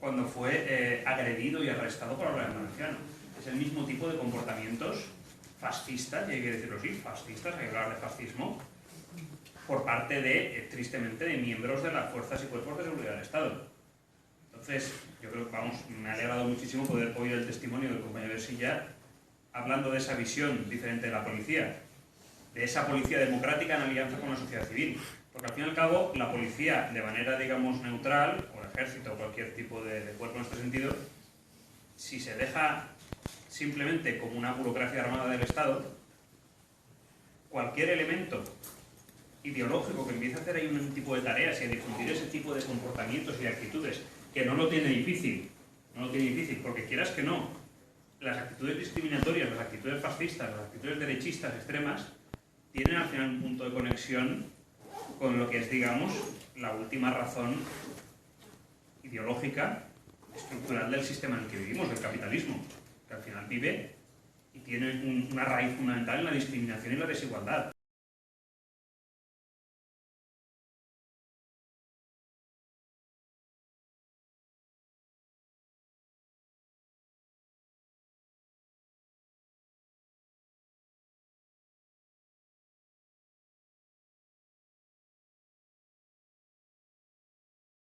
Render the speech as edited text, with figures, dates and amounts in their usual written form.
cuando fue agredido y arrestado por el gobierno valenciano. Es el mismo tipo de comportamientos fascistas, y hay que decirlo así, fascistas, hay que hablar de fascismo, por parte de, tristemente, de miembros de las fuerzas y cuerpos de seguridad del Estado. Entonces, yo creo que, vamos, me ha alegrado muchísimo poder oír el testimonio del compañero de Silla hablando de esa visión diferente de la policía, de esa policía democrática en alianza con la sociedad civil. Porque al fin y al cabo, la policía, de manera, digamos, neutral, o el ejército o cualquier tipo de cuerpo en este sentido, si se deja simplemente como una burocracia armada del Estado, cualquier elemento ideológico que empiece a hacer ahí un tipo de tareas y a difundir ese tipo de comportamientos y de actitudes, que no lo tiene difícil, porque quieras que no, las actitudes discriminatorias, las actitudes fascistas, las actitudes derechistas extremas, tienen al final un punto de conexión con lo que es, digamos, la última razón ideológica, estructural del sistema en el que vivimos, del capitalismo, que al final vive y tiene una raíz fundamental en la discriminación y la desigualdad.